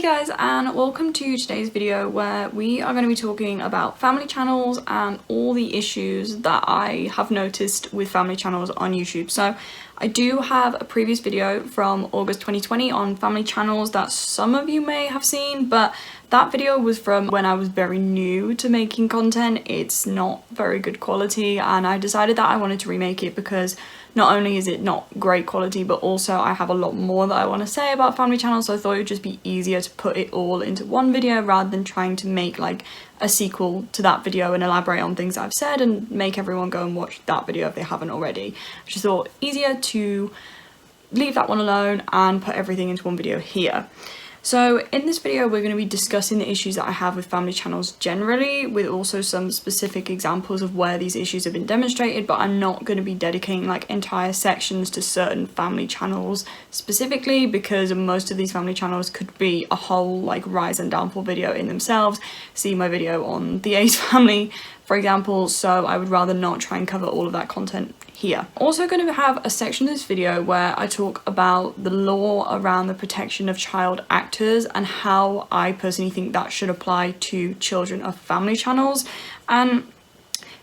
Hey guys, and welcome to today's video where we are going to be talking about family channels and all the issues that I have noticed with family channels on YouTube. So I do have a previous video from August 2020 on family channels that some of you may have seen, but that video was from when I was very new to making content. It's not very good quality, and I decided that I wanted to remake it because not only is it not great quality, but also I have a lot more that I want to say about family channels, so I thought it would just be easier to put it all into one video rather than trying to make like a sequel to that video and elaborate on things I've said and make everyone go and watch that video if they haven't already. I just thought easier to leave that one alone and put everything into one video here. So in this video we're going to be discussing the issues that I have with family channels generally, with also some specific examples of where these issues have been demonstrated, but I'm not going to be dedicating like entire sections to certain family channels specifically, because most of these family channels could be a whole like rise and downfall video in themselves. See my video on the Ace family, for example, so I would rather not try and cover all of that content here. Also going to have a section of this video where I talk about the law around the protection of child actors and how I personally think that should apply to children of family channels. And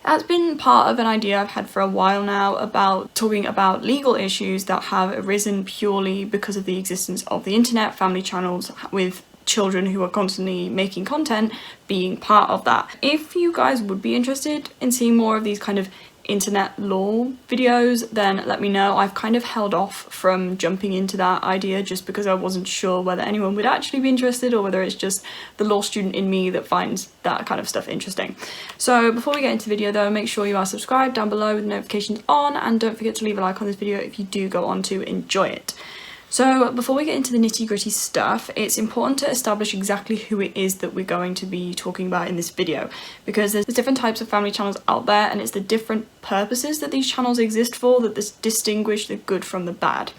that's been part of an idea I've had for a while now about talking about legal issues that have arisen purely because of the existence of the internet, family channels with children who are constantly making content being part of that. If you guys would be interested in seeing more of these kind of internet law videos, then let me know. I've kind of held off from jumping into that idea just because I wasn't sure whether anyone would actually be interested or whether it's just the law student in me that finds that kind of stuff interesting. So before we get into the video though, make sure you are subscribed down below with notifications on, and don't forget to leave a like on this video if you do go on to enjoy it. So before we get into the nitty-gritty stuff, it's important to establish exactly who it is that we're going to be talking about in this video, because there's different types of family channels out there and it's the different purposes that these channels exist for that distinguish the good from the bad.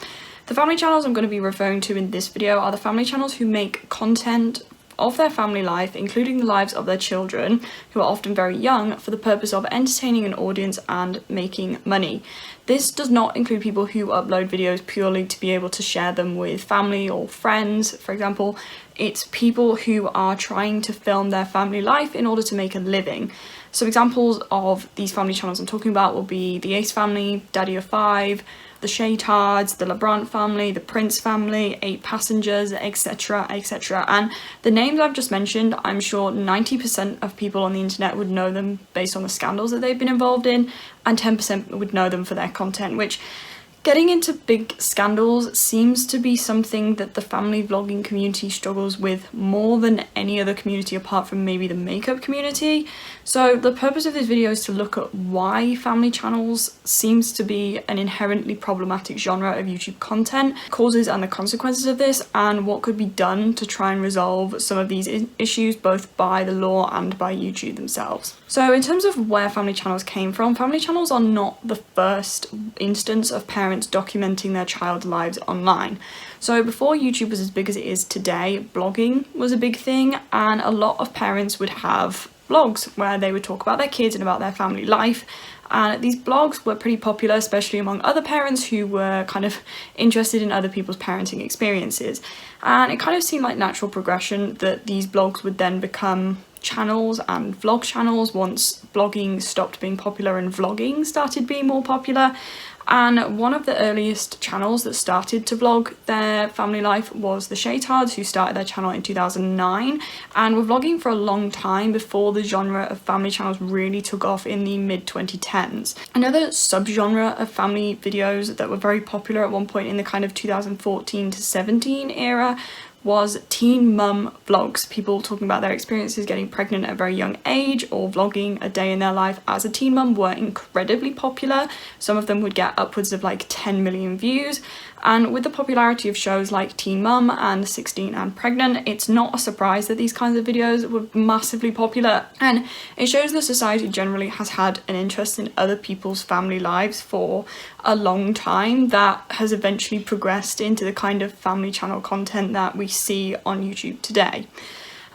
The family channels I'm going to be referring to in this video are the family channels who make content of their family life, including the lives of their children, who are often very young, for the purpose of entertaining an audience and making money. This does not include people who upload videos purely to be able to share them with family or friends, for example. It's people who are trying to film their family life in order to make a living. Some examples of these family channels I'm talking about will be the Ace family, Daddy of 5, the Shaytards, the LeBrant family, the Prince family, 8 Passengers, etc, etc. And the names I've just mentioned, I'm sure 90% of people on the internet would know them based on the scandals that they've been involved in, and 10% would know them for their content, which getting into big scandals seems to be something that the family vlogging community struggles with more than any other community apart from maybe the makeup community. So the purpose of this video is to look at why family channels seems to be an inherently problematic genre of YouTube content, causes and the consequences of this, and what could be done to try and resolve some of these issues both by the law and by YouTube themselves. So in terms of where family channels came from, family channels are not the first instance of parents documenting their child's lives online. So before YouTube was as big as it is today, blogging was a big thing, and a lot of parents would have blogs where they would talk about their kids and about their family life. And these blogs were pretty popular, especially among other parents who were kind of interested in other people's parenting experiences. And it kind of seemed like natural progression that these blogs would then become channels and vlog channels once blogging stopped being popular and vlogging started being more popular. And one of the earliest channels that started to vlog their family life was the Shaytards, who started their channel in 2009 and were vlogging for a long time before the genre of family channels really took off in the mid-2010s. Another subgenre of family videos that were very popular at one point in the kind of 2014 to 17 era was teen mum vlogs, people talking about their experiences getting pregnant at a very young age or vlogging a day in their life as a teen mum were incredibly popular. Some of them would get upwards of like 10 million views, and with the popularity of shows like Teen Mum and 16 and Pregnant, it's not a surprise that these kinds of videos were massively popular, and it shows that society generally has had an interest in other people's family lives for a long time that has eventually progressed into the kind of family channel content that we see on YouTube today.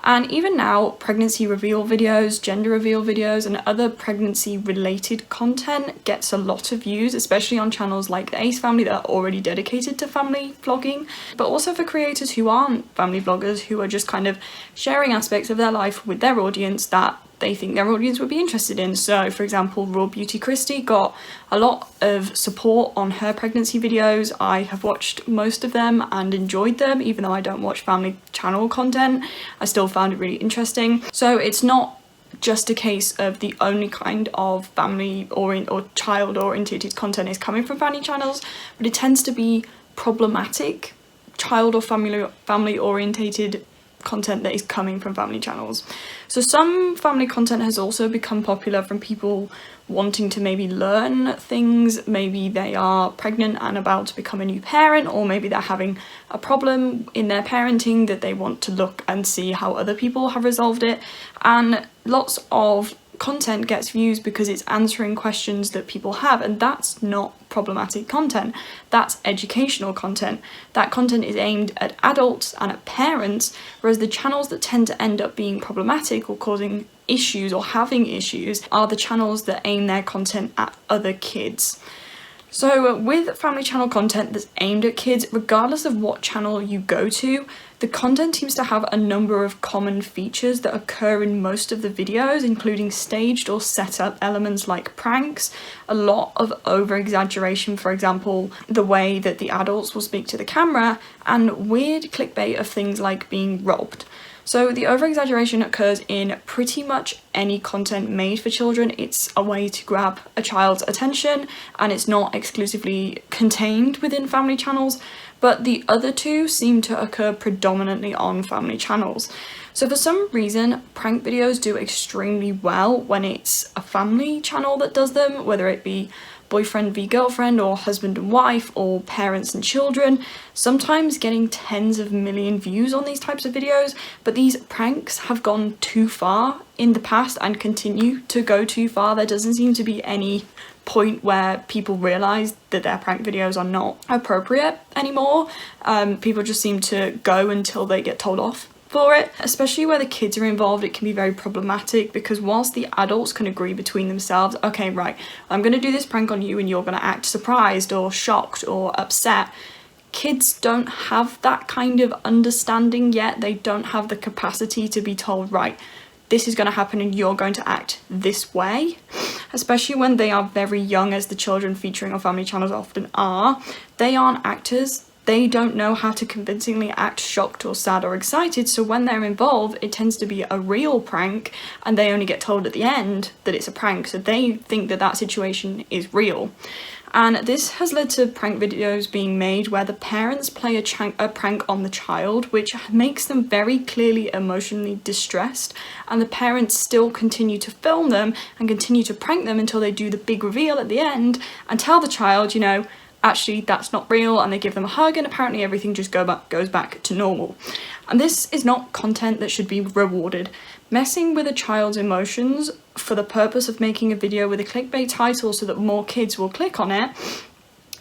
And even now, pregnancy reveal videos, gender reveal videos, and other pregnancy related content gets a lot of views, especially on channels like the Ace Family that are already dedicated to family vlogging, but also for creators who aren't family vloggers, who are just kind of sharing aspects of their life with their audience that they think their audience would be interested in. So for example, Raw Beauty Christie got a lot of support on her pregnancy videos. I have watched most of them and enjoyed them, even though I don't watch family channel content. I still found it really interesting. So it's not just a case of the only kind of family or child oriented content is coming from family channels, but it tends to be problematic child or family orientated content that is coming from family channels. So some family content has also become popular from people wanting to maybe learn things. Maybe they are pregnant and about to become a new parent, or maybe they're having a problem in their parenting that they want to look and see how other people have resolved it. And lots of content gets views because it's answering questions that people have, and that's not problematic content. That's educational content. That content is aimed at adults and at parents, whereas the channels that tend to end up being problematic or causing issues or having issues are the channels that aim their content at other kids. So with family channel content that's aimed at kids, regardless of what channel you go to, the content seems to have a number of common features that occur in most of the videos, including staged or set up elements like pranks, a lot of over-exaggeration, for example, the way that the adults will speak to the camera, and weird clickbait of things like being robbed. So the over-exaggeration occurs in pretty much any content made for children. It's a way to grab a child's attention, and it's not exclusively contained within family channels, but the other two seem to occur predominantly on family channels. So for some reason, prank videos do extremely well when it's a family channel that does them, whether it be boyfriend v girlfriend or husband and wife or parents and children, sometimes getting tens of million views on these types of videos. But these pranks have gone too far in the past and continue to go too far. There doesn't seem to be any point where people realise that their prank videos are not appropriate anymore. People just seem to go until they get told off for it. Especially where the kids are involved, it can be very problematic, because whilst the adults can agree between themselves, okay, right, I'm going to do this prank on you and you're going to act surprised or shocked or upset, kids don't have that kind of understanding yet. They don't have the capacity to be told, right, this is going to happen and you're going to act this way. Especially when they are very young, as the children featuring on family channels often are. They aren't actors. They don't know how to convincingly act shocked or sad or excited, so when they're involved, it tends to be a real prank, and they only get told at the end that it's a prank, so they think that that situation is real. And this has led to prank videos being made where the parents play a prank on the child, which makes them very clearly emotionally distressed, and the parents still continue to film them and continue to prank them until they do the big reveal at the end and tell the child, you know, actually that's not real, and they give them a hug, and apparently everything just goes back to normal. And this is not content that should be rewarded. Messing with a child's emotions for the purpose of making a video with a clickbait title so that more kids will click on it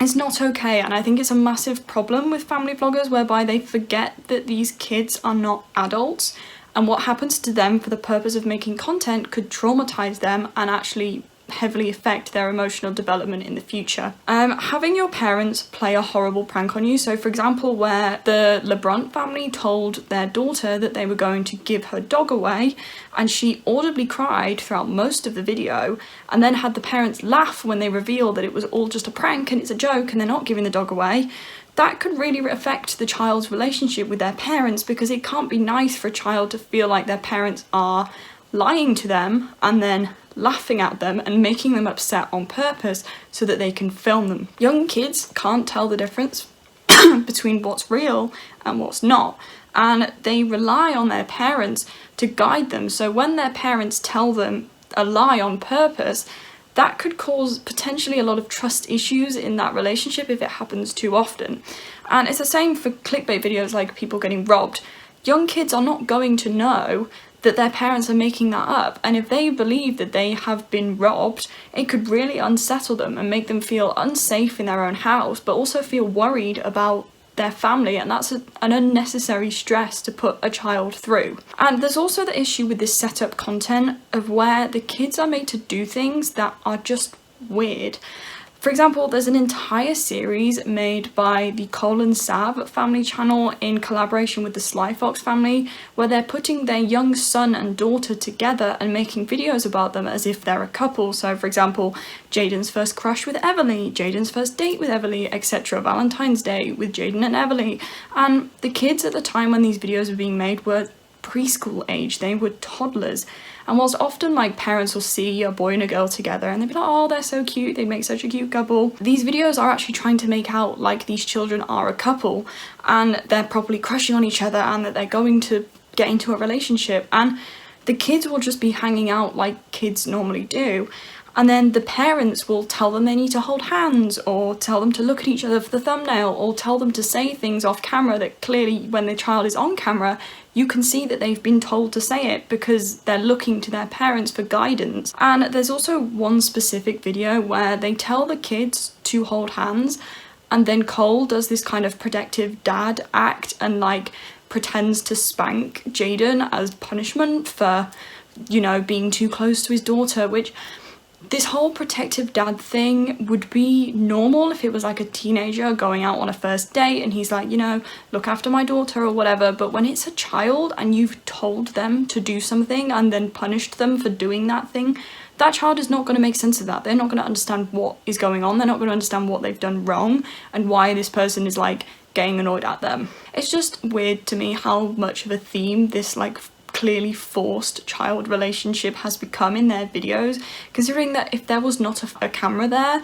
is not okay, and I think it's a massive problem with family vloggers, whereby they forget that these kids are not adults, and what happens to them for the purpose of making content could traumatize them and actually heavily affect their emotional development in the future. Having your parents play a horrible prank on you, so for example where the LeBron family told their daughter that they were going to give her dog away, and she audibly cried throughout most of the video, and then had the parents laugh when they revealed that it was all just a prank and it's a joke and they're not giving the dog away. That could really affect the child's relationship with their parents, because it can't be nice for a child to feel like their parents are lying to them and then laughing at them and making them upset on purpose so that they can film them. Young kids can't tell the difference between what's real and what's not, and they rely on their parents to guide them. So when their parents tell them a lie on purpose, that could cause potentially a lot of trust issues in that relationship if it happens too often. And it's the same for clickbait videos like people getting robbed. Young kids are not going to know that their parents are making that up, and if they believe that they have been robbed, it could really unsettle them and make them feel unsafe in their own house, but also feel worried about their family, and that's an unnecessary stress to put a child through. And there's also the issue with this setup content of where the kids are made to do things that are just weird. For example, there's an entire series made by the Cole and Sav family channel in collaboration with the Sly Fox family, where they're putting their young son and daughter together and making videos about them as if they're a couple. So for example, Jaden's first crush with Everly, Jaden's first date with Everly, etc. Valentine's Day with Jaden and Everly. And the kids at the time when these videos were being made were preschool age, they were toddlers. And whilst often like parents will see a boy and a girl together and they'll be like, oh, they're so cute, they make such a cute couple, these videos are actually trying to make out like these children are a couple and they're probably crushing on each other and that they're going to get into a relationship, and the kids will just be hanging out like kids normally do. And then the parents will tell them they need to hold hands, or tell them to look at each other for the thumbnail, or tell them to say things off camera that clearly when the child is on camera, you can see that they've been told to say it because they're looking to their parents for guidance. And there's also one specific video where they tell the kids to hold hands, and then Cole does this kind of protective dad act and like pretends to spank Jaden as punishment for, you know, being too close to his daughter, which this whole protective dad thing would be normal if it was like a teenager going out on a first date and he's like, you know, look after my daughter or whatever. But when it's a child and you've told them to do something and then punished them for doing that thing, that child is not going to make sense of that. They're not going to understand what is going on. They're not going to understand what they've done wrong and why this person is like getting annoyed at them. It's just weird to me how much of a theme this like clearly forced child relationship has become in their videos, considering that if there was not a camera there,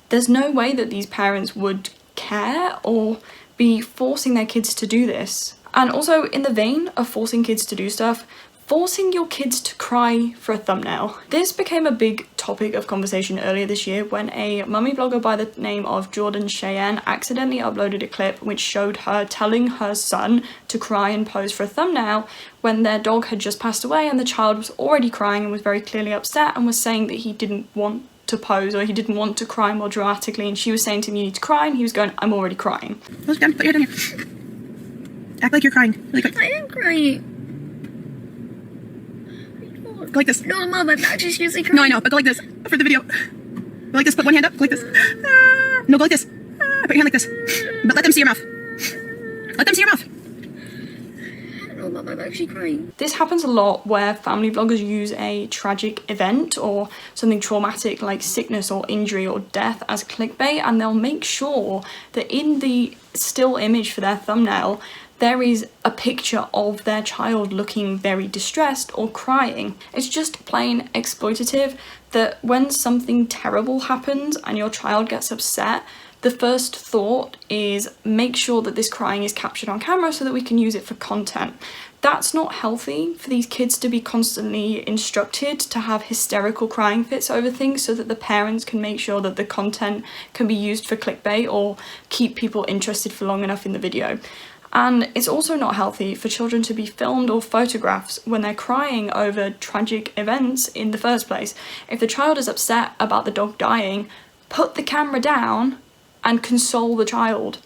there's no way that these parents would care or be forcing their kids to do this. And also, in the vein of forcing kids to do stuff, forcing your kids to cry for a thumbnail. This became a big topic of conversation earlier this year when a mummy blogger by the name of Jordan Cheyenne accidentally uploaded a clip which showed her telling her son to cry and pose for a thumbnail when their dog had just passed away, and the child was already crying and was very clearly upset and was saying that he didn't want to pose or he didn't want to cry more dramatically, and she was saying to him, you need to cry, and he was going, I'm already crying. Put your head down here. Act like you're crying. Really quick. I am crying. Go like this. No, Mom, I'm not just usually crying. No, I know, but go like this for the video. Go like this. Put one hand up. Go like this. No, go like this. Put your hand like this. But let them see your mouth. Let them see your mouth. No, Mom, I'm actually crying. This happens a lot where family vloggers use a tragic event or something traumatic like sickness or injury or death as clickbait, and they'll make sure that in the still image for their thumbnail there is a picture of their child looking very distressed or crying. It's just plain exploitative that when something terrible happens and your child gets upset, the first thought is make sure that this crying is captured on camera so that we can use it for content. That's not healthy for these kids to be constantly instructed to have hysterical crying fits over things so that the parents can make sure that the content can be used for clickbait or keep people interested for long enough in the video. And it's also not healthy for children to be filmed or photographed when they're crying over tragic events in the first place. If the child is upset about the dog dying, put the camera down and console the child.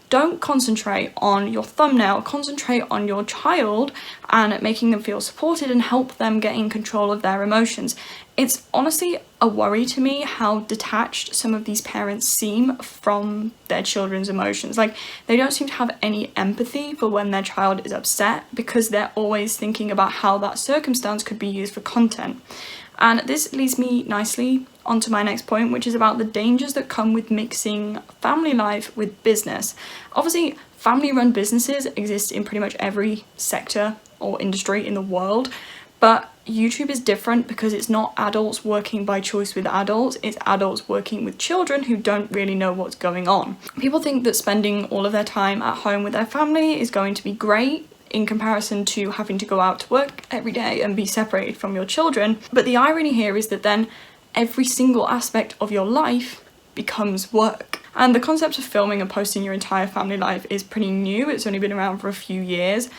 Don't concentrate on your thumbnail, concentrate on your child and making them feel supported and help them get in control of their emotions. It's honestly a worry to me how detached some of these parents seem from their children's emotions. Like, they don't seem to have any empathy for when their child is upset because they're always thinking about how that circumstance could be used for content. And this leads me nicely onto my next point, which is about the dangers that come with mixing family life with business. Obviously, family-run businesses exist in pretty much every sector or industry in the world, but YouTube is different because it's not adults working by choice with adults, it's adults working with children who don't really know what's going on. People think that spending all of their time at home with their family is going to be great in comparison to having to go out to work every day and be separated from your children. But the irony here is that then every single aspect of your life becomes work. And the concept of filming and posting your entire family life is pretty new. It's only been around for a few years,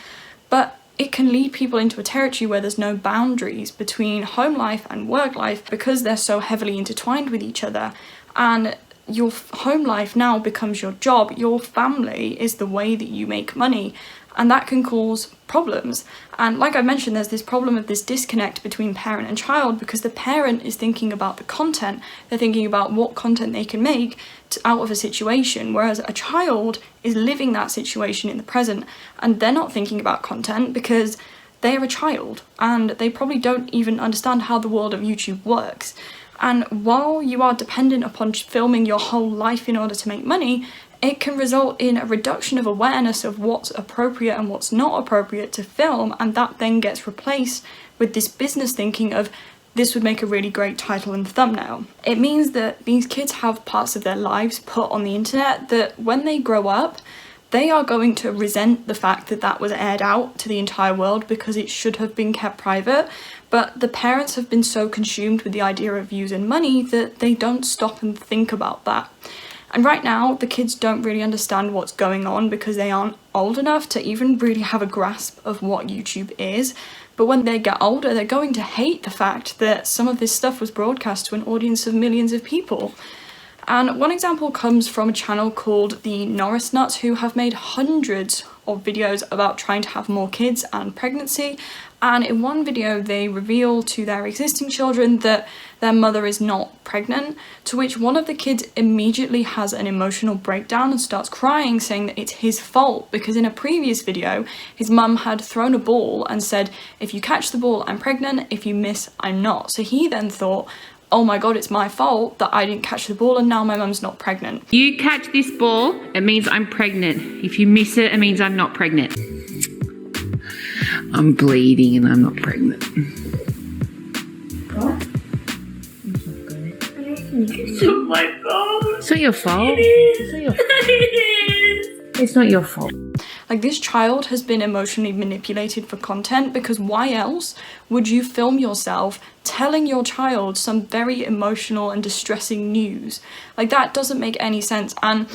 but it can lead people into a territory where there's no boundaries between home life and work life because they're so heavily intertwined with each other. And your home life now becomes your job. Your family is the way that you make money, and that can cause problems. And like I mentioned, there's this problem of this disconnect between parent and child, because the parent is thinking about the content, they're thinking about what content they can make out of a situation, whereas a child is living that situation in the present, and they're not thinking about content because they're a child and they probably don't even understand how the world of YouTube works. And while you are dependent upon filming your whole life in order to make money, it can result in a reduction of awareness of what's appropriate and what's not appropriate to film, and that then gets replaced with this business thinking of this would make a really great title and thumbnail. It means that these kids have parts of their lives put on the internet that when they grow up, they are going to resent the fact that that was aired out to the entire world because it should have been kept private. But the parents have been so consumed with the idea of views and money that they don't stop and think about that. And right now, the kids don't really understand what's going on because they aren't old enough to even really have a grasp of what YouTube is. But when they get older, they're going to hate the fact that some of this stuff was broadcast to an audience of millions of people. And one example comes from a channel called the Norris Nuts, who have made hundreds of videos about trying to have more kids and pregnancy. And in one video, they reveal to their existing children that their mother is not pregnant, to which one of the kids immediately has an emotional breakdown and starts crying, saying that it's his fault because in a previous video, his mum had thrown a ball and said, if you catch the ball, I'm pregnant, if you miss, I'm not. So he then thought, oh my god, it's my fault that I didn't catch the ball and now my mum's not pregnant. You catch this ball, it means I'm pregnant. If you miss it, it means I'm not pregnant. I'm bleeding and I'm not pregnant. What? It's not my fault. It's not your fault. It's not your fault. It's not your fault. Like, this child has been emotionally manipulated for content, because why else would you film yourself telling your child some very emotional and distressing news? Like, that doesn't make any sense. And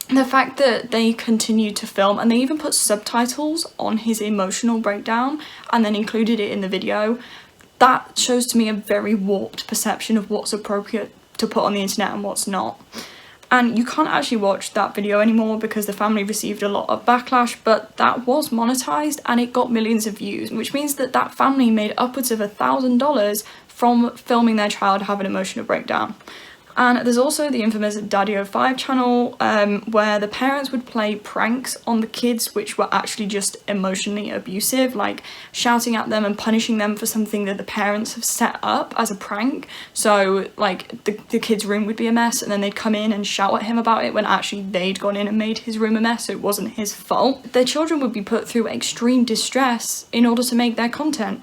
the fact that they continue to film, and they even put subtitles on his emotional breakdown and then included it in the video, that shows to me a very warped perception of what's appropriate to put on the internet and what's not. And you can't actually watch that video anymore because the family received a lot of backlash, but that was monetized and it got millions of views, which means that that family made upwards of $1,000 from filming their child have an emotional breakdown. And there's also the infamous Daddy05 channel, where the parents would play pranks on the kids which were actually just emotionally abusive, like shouting at them and punishing them for something that the parents have set up as a prank. So like the kid's room would be a mess and then they'd come in and shout at him about it when actually they'd gone in and made his room a mess, so it wasn't his fault. Their children would be put through extreme distress in order to make their content.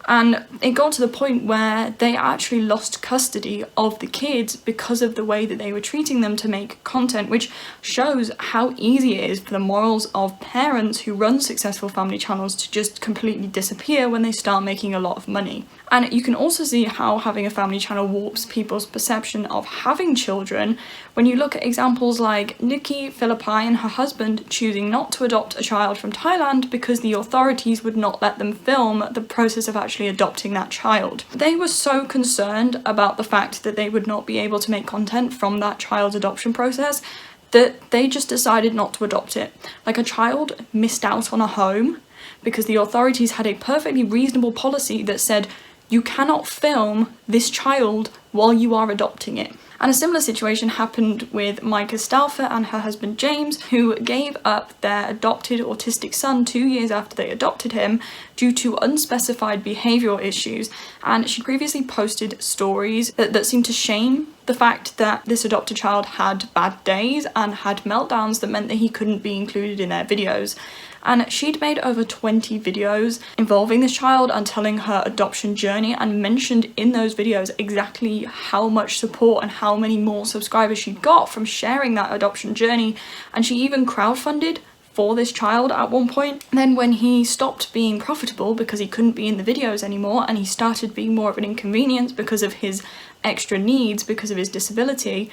And it got to the point where they actually lost custody of the kids because of the way that they were treating them to make content, which shows how easy it is for the morals of parents who run successful family channels to just completely disappear when they start making a lot of money. And you can also see how having a family channel warps people's perception of having children when you look at examples like Nikki Philippi and her husband choosing not to adopt a child from Thailand because the authorities would not let them film the process of actually adopting that child. They were so concerned about the fact that they would not be able to make content from that child's adoption process that they just decided not to adopt it. Like, a child missed out on a home because the authorities had a perfectly reasonable policy that said you cannot film this child while you are adopting it. And a similar situation happened with Micah Stauffer and her husband James, who gave up their adopted autistic son 2 years after they adopted him due to unspecified behavioural issues. And she previously posted stories that seemed to shame the fact that this adopted child had bad days and had meltdowns that meant that he couldn't be included in their videos. And she'd made over 20 videos involving this child and telling her adoption journey, and mentioned in those videos exactly how much support and how many more subscribers she got from sharing that adoption journey. And she even crowdfunded for this child at one point. Then when he stopped being profitable because he couldn't be in the videos anymore and he started being more of an inconvenience because of his extra needs because of his disability,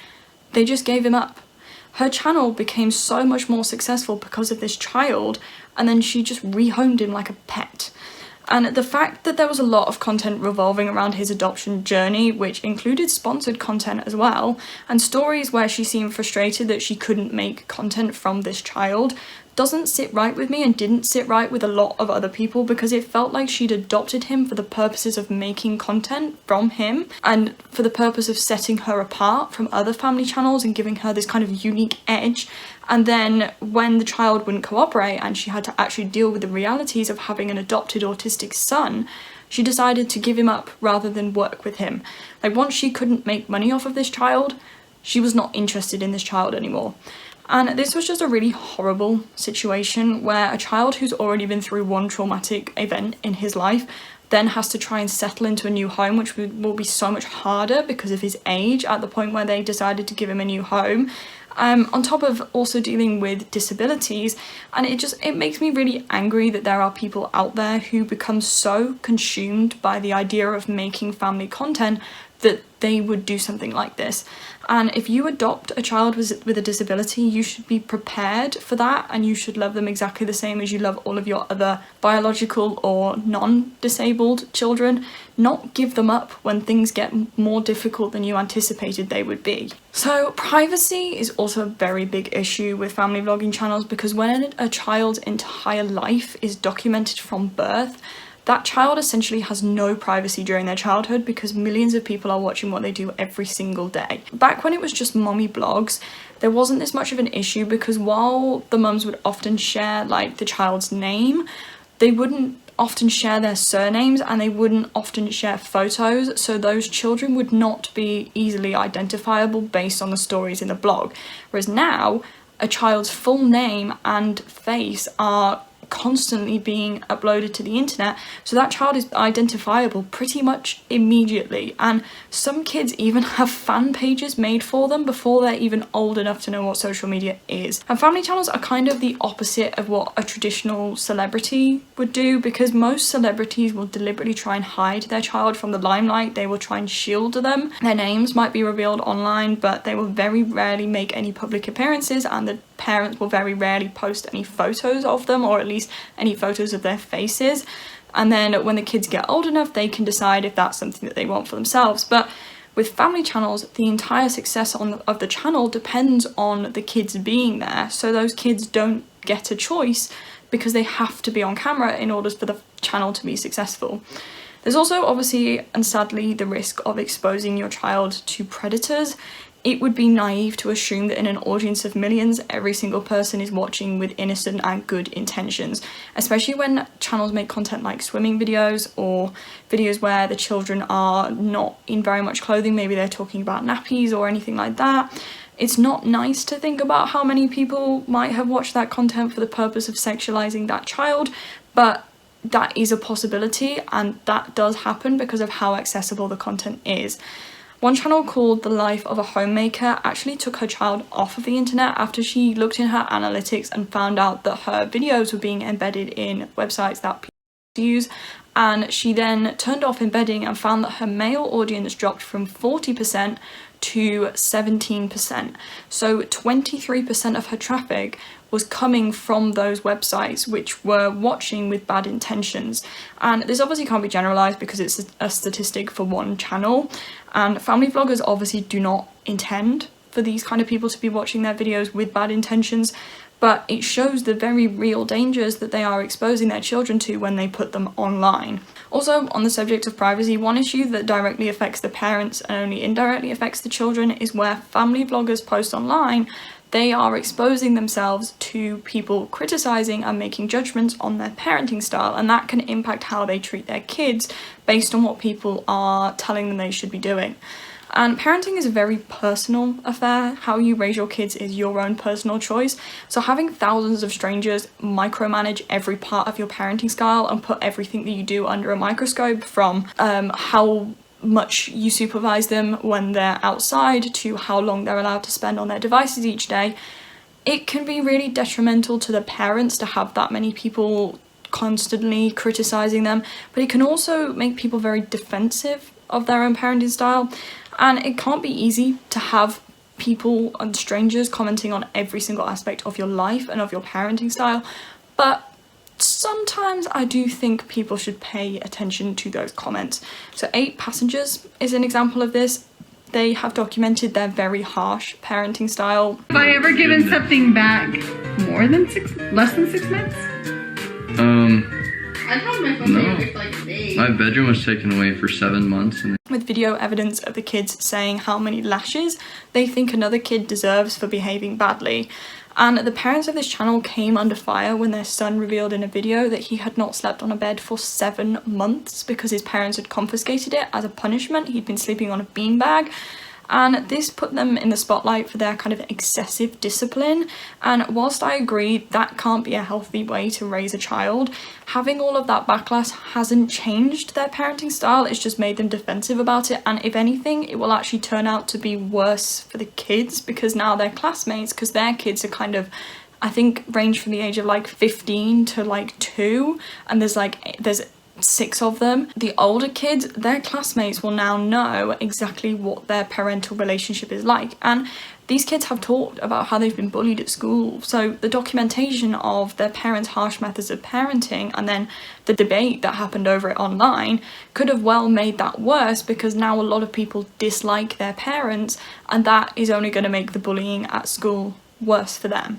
they just gave him up. Her channel became so much more successful because of this child, and then she just rehomed him like a pet. And the fact that there was a lot of content revolving around his adoption journey, which included sponsored content as well, and stories where she seemed frustrated that she couldn't make content from this child, doesn't sit right with me and didn't sit right with a lot of other people, because it felt like she'd adopted him for the purposes of making content from him and for the purpose of setting her apart from other family channels and giving her this kind of unique edge. And then when the child wouldn't cooperate and she had to actually deal with the realities of having an adopted autistic son, she decided to give him up rather than work with him. Like, once she couldn't make money off of this child, she was not interested in this child anymore. And this was just a really horrible situation where a child who's already been through one traumatic event in his life then has to try and settle into a new home, which will be so much harder because of his age at the point where they decided to give him a new home. On top of also dealing with disabilities, and it makes me really angry that there are people out there who become so consumed by the idea of making family content that they would do something like this. And if you adopt a child with a disability, you should be prepared for that, and you should love them exactly the same as you love all of your other biological or non-disabled children. Not give them up when things get more difficult than you anticipated they would be. So privacy is also a very big issue with family vlogging channels, because when a child's entire life is documented from birth, that child essentially has no privacy during their childhood because millions of people are watching what they do every single day. Back when it was just mommy blogs, there wasn't this much of an issue, because while the mums would often share like the child's name, they wouldn't often share their surnames and they wouldn't often share photos, so those children would not be easily identifiable based on the stories in the blog. Whereas now, a child's full name and face are constantly being uploaded to the internet, so that child is identifiable pretty much immediately. And some kids even have fan pages made for them before they're even old enough to know what social media is. And family channels are kind of the opposite of what a traditional celebrity would do, because most celebrities will deliberately try and hide their child from the limelight. They will try and shield them. Their names might be revealed online, but they will very rarely make any public appearances, and the parents will very rarely post any photos of them, or at least any photos of their faces. And then when the kids get old enough, they can decide if that's something that they want for themselves. But with family channels, the entire success of the channel depends on the kids being there, so those kids don't get a choice because they have to be on camera in order for the channel to be successful. There's also obviously and sadly the risk of exposing your child to predators. It would be naive to assume that in an audience of millions, every single person is watching with innocent and good intentions, especially when channels make content like swimming videos or videos where the children are not in very much clothing. Maybe they're talking about nappies or anything like that. It's not nice to think about how many people might have watched that content for the purpose of sexualizing that child, but that is a possibility, and that does happen because of how accessible the content is. One channel called The Life of a Homemaker actually took her child off of the internet after she looked in her analytics and found out that her videos were being embedded in websites that people use, and she then turned off embedding and found that her male audience dropped from 40% to 17%. So 23% of her traffic was coming from those websites which were watching with bad intentions. And this obviously can't be generalized because it's a statistic for one channel, and family vloggers obviously do not intend for these kind of people to be watching their videos with bad intentions, but it shows the very real dangers that they are exposing their children to when they put them online. Also, on the subject of privacy, one issue that directly affects the parents and only indirectly affects the children is where family vloggers post online, they are exposing themselves to people criticizing and making judgments on their parenting style, and that can impact how they treat their kids based on what people are telling them they should be doing. And parenting is a very personal affair. How you raise your kids is your own personal choice. So having thousands of strangers micromanage every part of your parenting style and put everything that you do under a microscope, from how much you supervise them when they're outside to how long they're allowed to spend on their devices each day, it can be really detrimental to the parents to have that many people constantly criticizing them, but it can also make people very defensive of their own parenting style. And it can't be easy to have people and strangers commenting on every single aspect of your life and of your parenting style, but sometimes I do think people should pay attention to those comments. So 8 Passengers is an example of this. They have documented their very harsh parenting style. Have I ever given something back less than 6 months? I've had my phone away for like days. My bedroom was taken away for 7 months. With video evidence of the kids saying how many lashes they think another kid deserves for behaving badly. And the parents of this channel came under fire when their son revealed in a video that he had not slept on a bed for 7 months because his parents had confiscated it as a punishment. He'd been sleeping on a beanbag. And this put them in the spotlight for their kind of excessive discipline. And whilst I agree that can't be a healthy way to raise a child, having all of that backlash hasn't changed their parenting style. It's just made them defensive about it. And if anything, it will actually turn out to be worse for the kids, because now their classmates, because their kids are kind of, I think, range from the age of like 15 to like 2, and there's 6 of them. The older kids, their classmates will now know exactly what their parental relationship is like, and these kids have talked about how they've been bullied at school. So the documentation of their parents' harsh methods of parenting and then the debate that happened over it online could have well made that worse, because now a lot of people dislike their parents, and that is only going to make the bullying at school worse for them.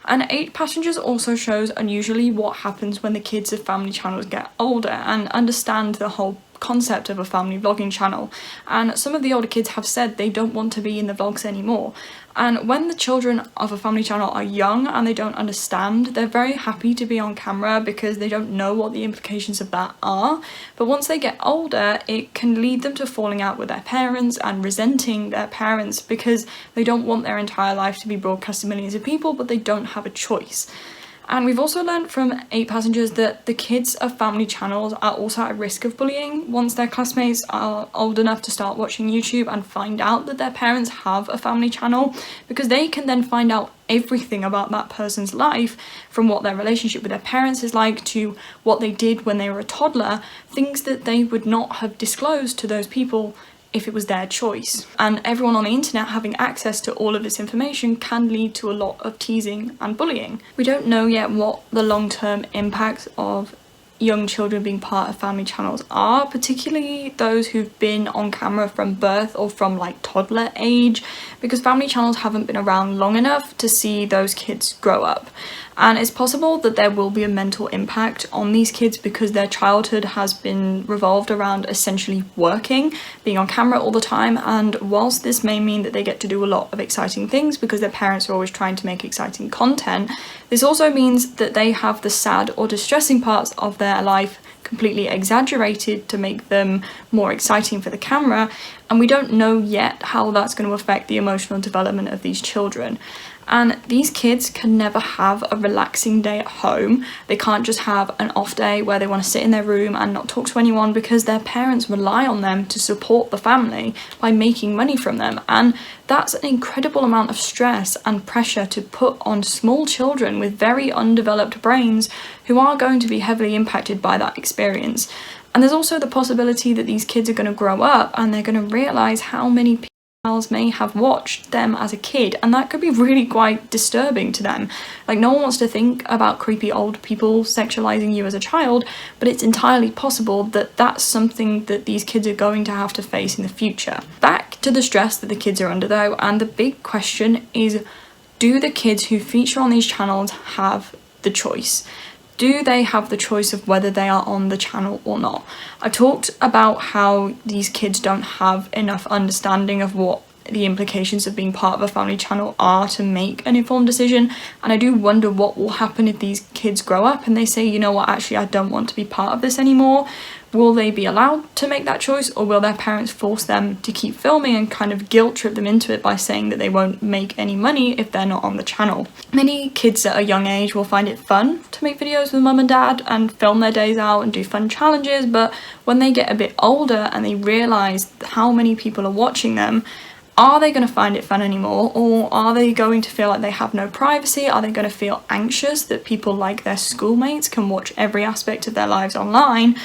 And 8 Passengers also shows unusually what happens when the kids of family channels get older and understand the whole concept of a family vlogging channel. And some of the older kids have said they don't want to be in the vlogs anymore. And when the children of a family channel are young and they don't understand, they're very happy to be on camera because they don't know what the implications of that are. But once they get older, it can lead them to falling out with their parents and resenting their parents because they don't want their entire life to be broadcast to millions of people, but they don't have a choice. And we've also learned from 8 Passengers that the kids of family channels are also at risk of bullying once their classmates are old enough to start watching YouTube and find out that their parents have a family channel, because they can then find out everything about that person's life, from what their relationship with their parents is like to what they did when they were a toddler, things that they would not have disclosed to those people if it was their choice. And everyone on the internet having access to all of this information can lead to a lot of teasing and bullying. We don't know yet what the long-term impacts of young children being part of family channels are, particularly those who've been on camera from birth or from like toddler age, because family channels haven't been around long enough to see those kids grow up. And it's possible that there will be a mental impact on these kids because their childhood has been revolved around essentially working, being on camera all the time. And whilst this may mean that they get to do a lot of exciting things because their parents are always trying to make exciting content, this also means that they have the sad or distressing parts of their life completely exaggerated to make them more exciting for the camera, and we don't know yet how that's going to affect the emotional development of these children. And these kids can never have a relaxing day at home. They can't just have an off day where they want to sit in their room and not talk to anyone, because their parents rely on them to support the family by making money from them. And that's an incredible amount of stress and pressure to put on small children with very undeveloped brains who are going to be heavily impacted by that experience. And there's also the possibility that these kids are going to grow up and they're going to realise how many people may have watched them as a kid, and that could be really quite disturbing to them. Like, no one wants to think about creepy old people sexualizing you as a child, but it's entirely possible that that's something that these kids are going to have to face in the future. Back to the stress that the kids are under though, and the big question is, do the kids who feature on these channels have the choice? Do they have the choice of whether they are on the channel or not? I talked about how these kids don't have enough understanding of what the implications of being part of a family channel are to make an informed decision, and I do wonder what will happen if these kids grow up and they say, you know what, actually I don't want to be part of this anymore. Will they be allowed to make that choice, or will their parents force them to keep filming and kind of guilt trip them into it by saying that they won't make any money if they're not on the channel? Many kids at a young age will find it fun to make videos with mum and dad and film their days out and do fun challenges, but when they get a bit older and they realise how many people are watching them, are they going to find it fun anymore, or are they going to feel like they have no privacy? Are they going to feel anxious that people like their schoolmates can watch every aspect of their lives online?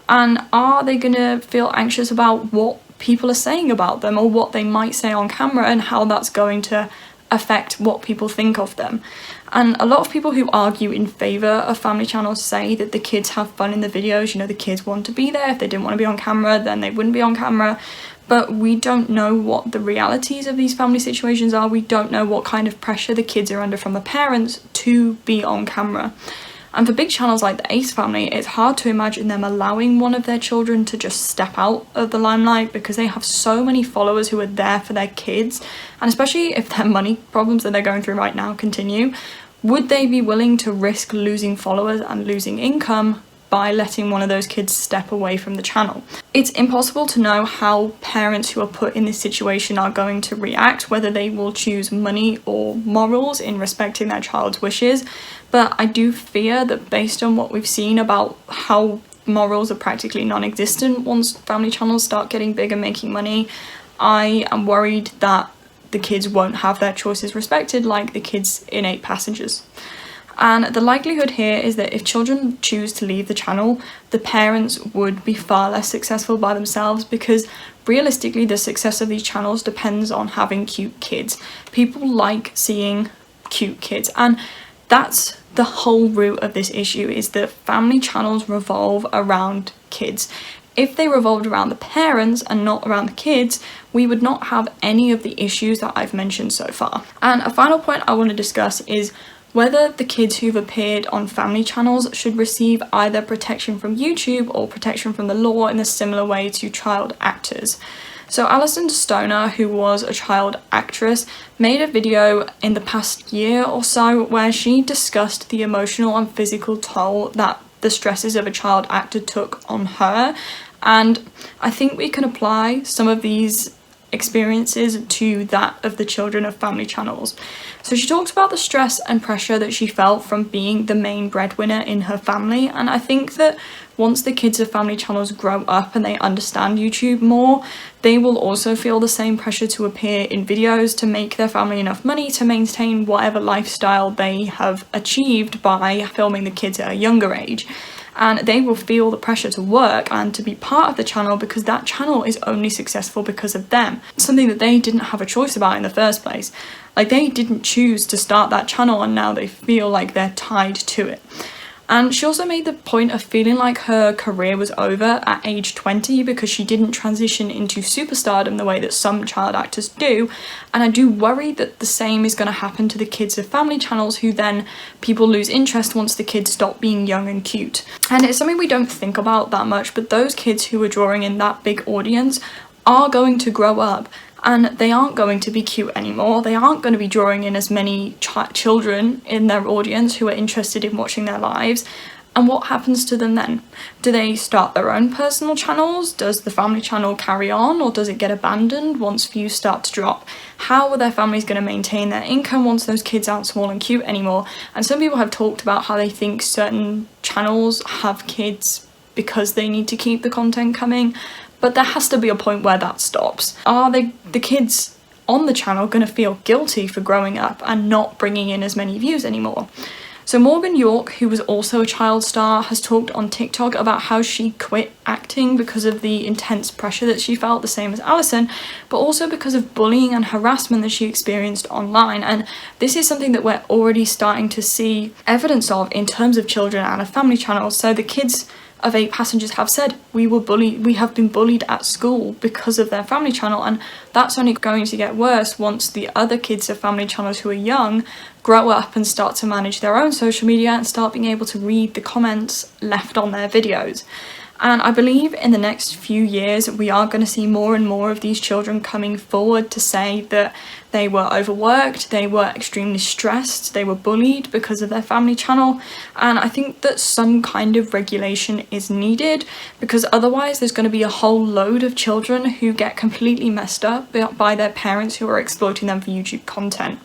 And are they going to feel anxious about what people are saying about them, or what they might say on camera, and how that's going to affect what people think of them. And a lot of people who argue in favour of family channels say that the kids have fun in the videos, you know, the kids want to be there. If they didn't want to be on camera, then they wouldn't be on camera. But we don't know what the realities of these family situations are. We don't know what kind of pressure the kids are under from the parents to be on camera. And for big channels like the Ace family, it's hard to imagine them allowing one of their children to just step out of the limelight, because they have so many followers who are there for their kids. And especially if their money problems that they're going through right now continue, would they be willing to risk losing followers and losing income by letting one of those kids step away from the channel? It's impossible to know how parents who are put in this situation are going to react, whether they will choose money or morals in respecting their child's wishes. But I do fear that based on what we've seen about how morals are practically non-existent once family channels start getting big and making money, I am worried that the kids won't have their choices respected like the kids in 8 Passengers. And the likelihood here is that if children choose to leave the channel, the parents would be far less successful by themselves, because realistically the success of these channels depends on having cute kids. People like seeing cute kids, and that's the whole root of this issue, is that family channels revolve around kids. If they revolved around the parents and not around the kids, we would not have any of the issues that I've mentioned so far. And a final point I want to discuss is whether the kids who've appeared on family channels should receive either protection from YouTube or protection from the law in a similar way to child actors. So Alison Stoner, who was a child actress, made a video in the past year or so where she discussed the emotional and physical toll that the stresses of a child actor took on her. And I think we can apply some of these experiences to that of the children of family channels. So she talks about the stress and pressure that she felt from being the main breadwinner in her family, and I think that once the kids of family channels grow up and they understand YouTube more, they will also feel the same pressure to appear in videos to make their family enough money to maintain whatever lifestyle they have achieved by filming the kids at a younger age. And they will feel the pressure to work and to be part of the channel, because that channel is only successful because of them. Something that they didn't have a choice about in the first place. Like, they didn't choose to start that channel, and now they feel like they're tied to it. And she also made the point of feeling like her career was over at age 20 because she didn't transition into superstardom the way that some child actors do. And I do worry that the same is going to happen to the kids of family channels, who then people lose interest once the kids stop being young and cute. And it's something we don't think about that much, but those kids who are drawing in that big audience are going to grow up. And they aren't going to be cute anymore. They aren't going to be drawing in as many children in their audience who are interested in watching their lives. And what happens to them then? Do they start their own personal channels? Does the family channel carry on, or does it get abandoned once views start to drop? How are their families going to maintain their income once those kids aren't small and cute anymore? And some people have talked about how they think certain channels have kids because they need to keep the content coming. But there has to be a point where that stops. Are the kids on the channel going to feel guilty for growing up and not bringing in as many views anymore? So Morgan York, who was also a child star, has talked on TikTok about how she quit acting because of the intense pressure that she felt, the same as Alison, but also because of bullying and harassment that she experienced online. And this is something that we're already starting to see evidence of in terms of children and of family channels. So the kids of 8 Passengers have said, we have been bullied at school because of their family channel, and that's only going to get worse once the other kids of family channels who are young grow up and start to manage their own social media and start being able to read the comments left on their videos. And I believe in the next few years we are going to see more and more of these children coming forward to say that they were overworked, they were extremely stressed, they were bullied because of their family channel. And I think that some kind of regulation is needed, because otherwise there's going to be a whole load of children who get completely messed up by their parents who are exploiting them for YouTube content.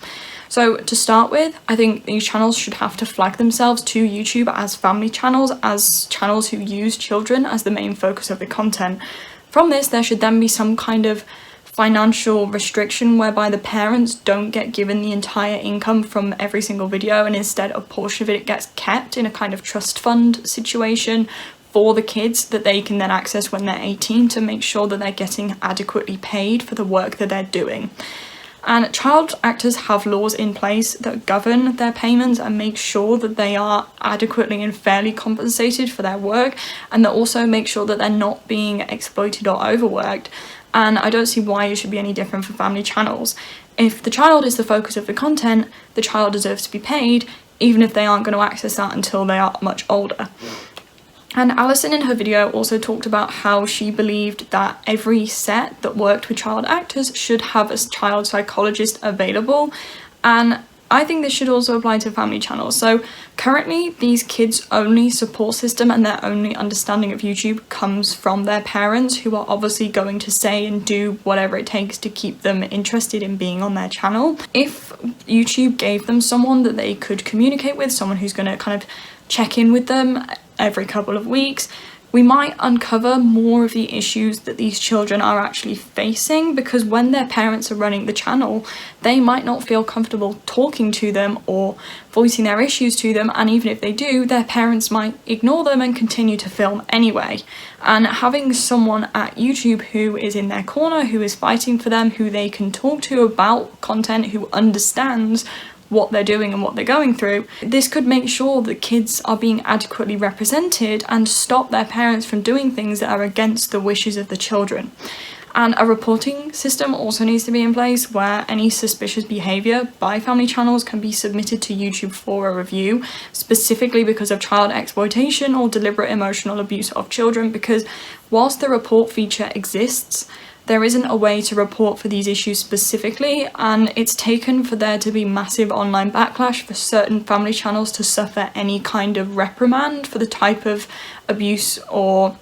So to start with, I think these channels should have to flag themselves to YouTube as family channels, as channels who use children as the main focus of the content. From this, there should then be some kind of financial restriction whereby the parents don't get given the entire income from every single video, and instead a portion of it gets kept in a kind of trust fund situation for the kids that they can then access when they're 18 to make sure that they're getting adequately paid for the work that they're doing. And child actors have laws in place that govern their payments and make sure that they are adequately and fairly compensated for their work, and that also make sure that they're not being exploited or overworked. And I don't see why it should be any different for family channels. If the child is the focus of the content, the child deserves to be paid, even if they aren't going to access that until they are much older. And Alison in her video also talked about how she believed that every set that worked with child actors should have a child psychologist available, and I think this should also apply to family channels. So currently these kids' only support system and their only understanding of YouTube comes from their parents, who are obviously going to say and do whatever it takes to keep them interested in being on their channel. If YouTube gave them someone that they could communicate with, someone who's going to kind of check in with them every couple of weeks, we might uncover more of the issues that these children are actually facing, because when their parents are running the channel, they might not feel comfortable talking to them or voicing their issues to them, and even if they do, their parents might ignore them and continue to film anyway. And having someone at YouTube who is in their corner, who is fighting for them, who they can talk to about content, who understands what they're doing and what they're going through, this could make sure that kids are being adequately represented and stop their parents from doing things that are against the wishes of the children. And a reporting system also needs to be in place where any suspicious behaviour by family channels can be submitted to YouTube for a review, specifically because of child exploitation or deliberate emotional abuse of children, because whilst the report feature exists, there isn't a way to report for these issues specifically, and it's taken for there to be massive online backlash for certain family channels to suffer any kind of reprimand for the type of abuse or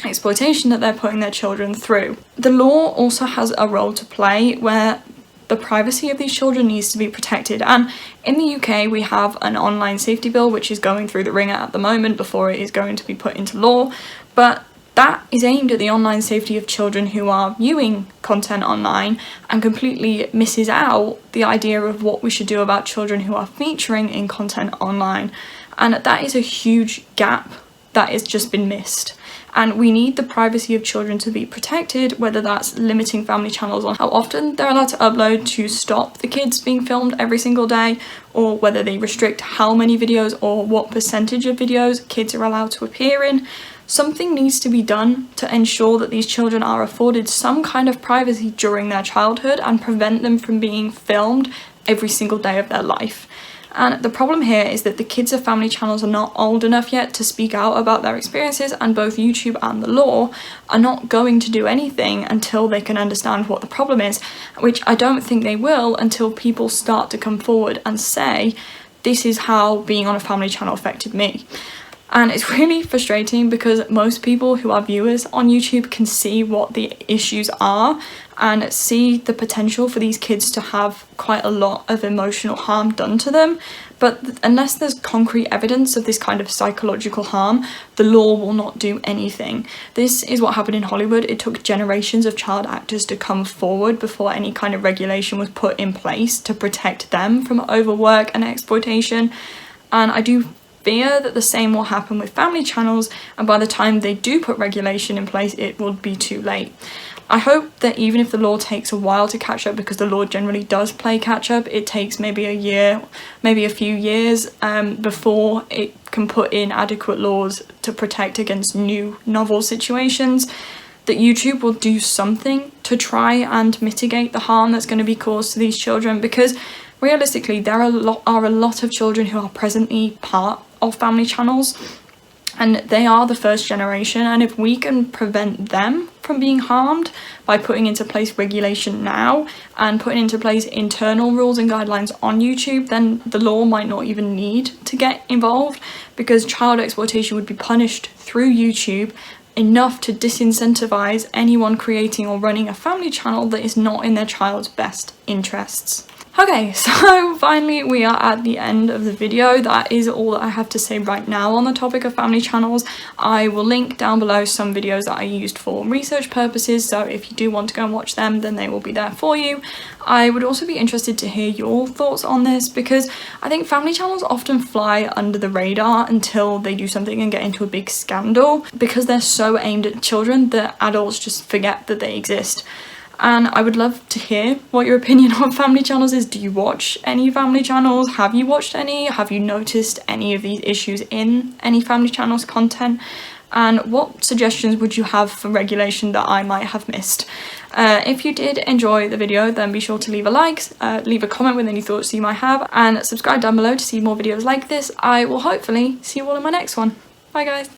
exploitation that they're putting their children through. The law also has a role to play where the privacy of these children needs to be protected, and in the UK we have an online safety bill which is going through the ringer at the moment before it is going to be put into law, but that is aimed at the online safety of children who are viewing content online and completely misses out the idea of what we should do about children who are featuring in content online. And that is a huge gap that has just been missed. And we need the privacy of children to be protected, whether that's limiting family channels on how often they're allowed to upload to stop the kids being filmed every single day, or whether they restrict how many videos or what percentage of videos kids are allowed to appear in. Something needs to be done to ensure that these children are afforded some kind of privacy during their childhood and prevent them from being filmed every single day of their life. And the problem here is that the kids of family channels are not old enough yet to speak out about their experiences, and both YouTube and the law are not going to do anything until they can understand what the problem is, which I don't think they will until people start to come forward and say, this is how being on a family channel affected me. And it's really frustrating because most people who are viewers on YouTube can see what the issues are and see the potential for these kids to have quite a lot of emotional harm done to them. But unless there's concrete evidence of this kind of psychological harm, the law will not do anything. This is what happened in Hollywood. It took generations of child actors to come forward before any kind of regulation was put in place to protect them from overwork and exploitation. And I do fear that the same will happen with family channels, and by the time they do put regulation in place, it will be too late. I hope that even if the law takes a while to catch up, because the law generally does play catch up, it takes maybe a year, maybe a few years before it can put in adequate laws to protect against new novel situations, that YouTube will do something to try and mitigate the harm that's going to be caused to these children, because realistically there are a lot of children who are presently part of family channels, and they are the first generation, and if we can prevent them from being harmed by putting into place regulation now and putting into place internal rules and guidelines on YouTube, then the law might not even need to get involved, because child exploitation would be punished through YouTube enough to disincentivize anyone creating or running a family channel that is not in their child's best interests. Okay, so finally we are at the end of the video. That is all that I have to say right now on the topic of family channels. I will link down below some videos that I used for research purposes, so if you do want to go and watch them, then they will be there for you. I would also be interested to hear your thoughts on this, because I think family channels often fly under the radar until they do something and get into a big scandal, because they're so aimed at children that adults just forget that they exist. and I would love to hear what your opinion on family channels is. Do you watch any family channels? Have you watched any? Have you noticed any of these issues in any family channels content? And what suggestions would you have for regulation that I might have missed? If you did enjoy the video, then be sure to leave a like, leave a comment with any thoughts you might have, and subscribe down below to see more videos like this. I will hopefully see you all in my next one. Bye guys.